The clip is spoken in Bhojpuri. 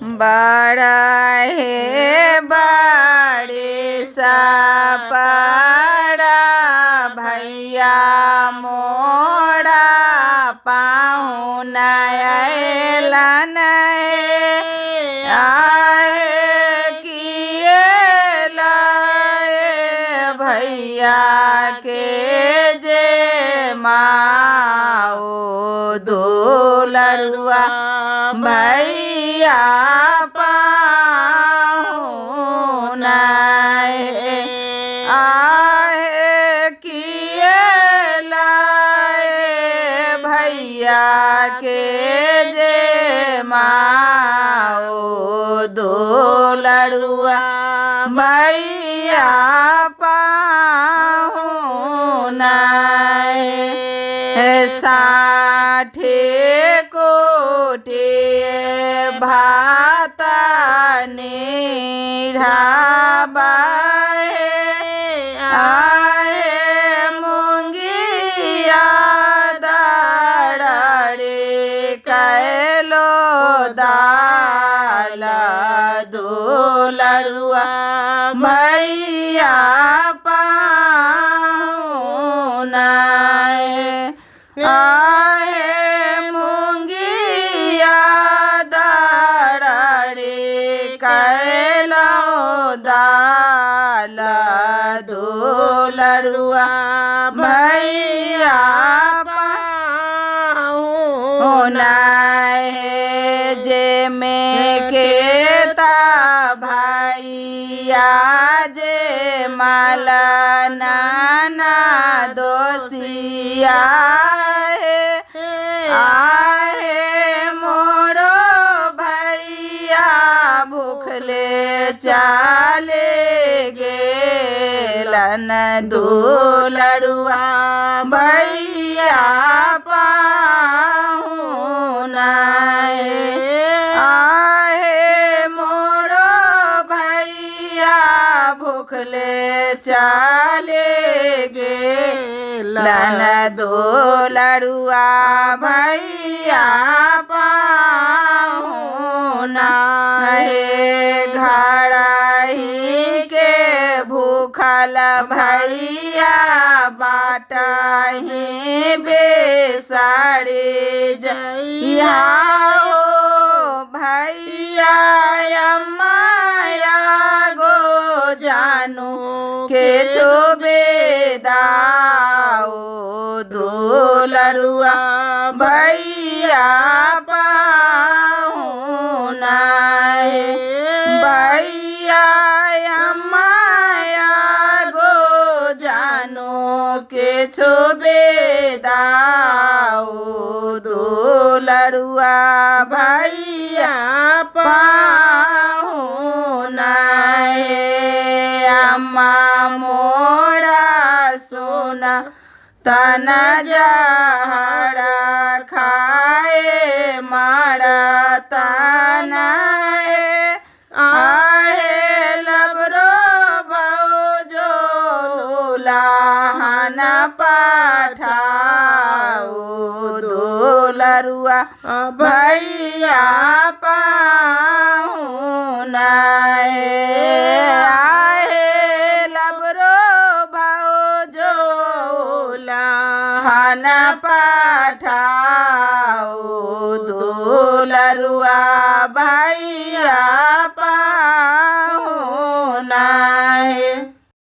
बड़ा हे बड़े सपड़ा भैया मोड़ा पाहुन अयलन आए किए लाए भैया के जे माओ दो लड़ुआ भैया पाहुन आए किए लाए भैया के जे माओ दो लड़ुआ भैया पाहुन साठे कोटे भाता नीढ़ाबाए आए मुंगिया दाड़े कैलो दाल दो लड़ुआ भैया पाहुन आए मुंगिया दाड़े कैलो दाल दो लड़ुआ भैया पाहुन जे में केता भैया जे माला नाना दोसिया आए मोरो भैया भूखले चाले गेलन दो लड़ुआ भैया पाहुन आए मोरो भैया भूखले चाले गेलन दो लड़ुआ भैया पाहुन घड़ाही के भूखल भैया बाटही बेसारे जइया ओ भैया अम्माया गो जानू के छोबेदाओ दो लड़ुआ भैया पाहुन भैया अम्माया गो जानू के छोबेदाओ दो लड़ुआ भैया पाहुन अम्मा मोड़ा सोना तना जहरा खाए मारा तना आए लबरो भौजो लाहना पाठाओ दो लड़ुआ भैया पाहुन लाहना पाठाओ दो लड़ुआ भैया पाहुन।